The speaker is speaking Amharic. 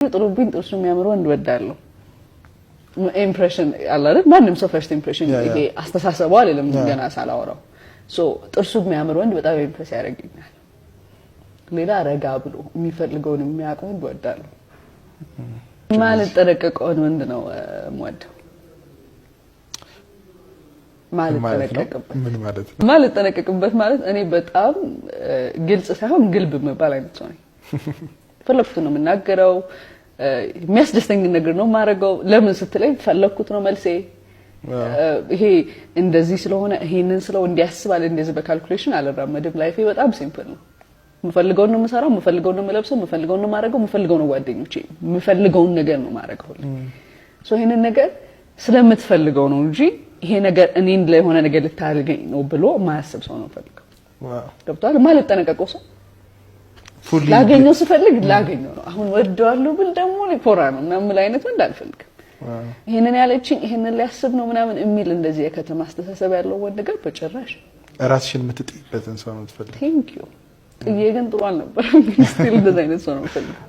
ጥሩብኝ ጥርሱ የሚያምር ወንድ ወዳለሁ ኢምፕሬሽን አለ አይደል ማንም ሰው ፈርስት ኢምፕሬሽን ይሄ አስተሳሰቡ አይደለም ገና ሳላወራው ሶ ጥርሱ የሚያምር ወንድ በጣም ኢምፕሬስ ያደርገኛል ሌላ ረጋ ብሎ የሚፈልገውን የሚያውቀው ወንድ ወዳለሁ ማለት ተረቀቀው ወንድ ነው ወንድ ማለት ተረቀቀበት ማለት እኔ በጣም ግልጽ ሳይሆን ግልብ መባል አይነት ሰው ነኝ ፈለኩት ነው የምናገረው የሚያስደስተኝ ነገር ነው ማረጋው ለምን ስትለኝ ፈለኩት ነው መልሴ ይሄ እንደዚህ ስለሆነ ይሄንን ስለው እንዲያስባል እንደዚህ በካልኩሌሽን አልራመድም ላይፌ በጣም ሲምፕል ነው መፈልገው ነው መሰራው መፈልገው ነው መለብሰው መፈልገው ነው ማረጋው መፈልገው ነው ጓደኞቼ መፈልገው ነገር ነው ማረጋው ሶ ይሄንን ነገር ስለምትፈልገው ነው እንጂ ይሄ ነገር እኔን ላይ ሆነ ነገር ልታልገኝ ነው ብሎ ማያስብ ሰው ነው ፈልገው ዋው ገብቷል ማለት ተነቀቀው ሰው ላገኘው ስፈልግ ላገኘው ነው አሁን ወደዋለሁ ብል ደግሞ ሊኮራ ነው እና ምን አይነት ወንድ አልፈልግም ይሄንን ያለችኝ ይሄንን ሊያስብ ነው ምናምን የሚል እንደዚህ የከተማ አስተሳሰብ ያለው ወንድ ጋር በጭራሽ ራስሽን የምትጥይበትን ሰው ነው የምትፈልጊው ቴንክ ዩ ጥዬ ግን ጥሩ አልነበረ ስቲል እንደዛ አይነት ሰው ነው የምፈልገው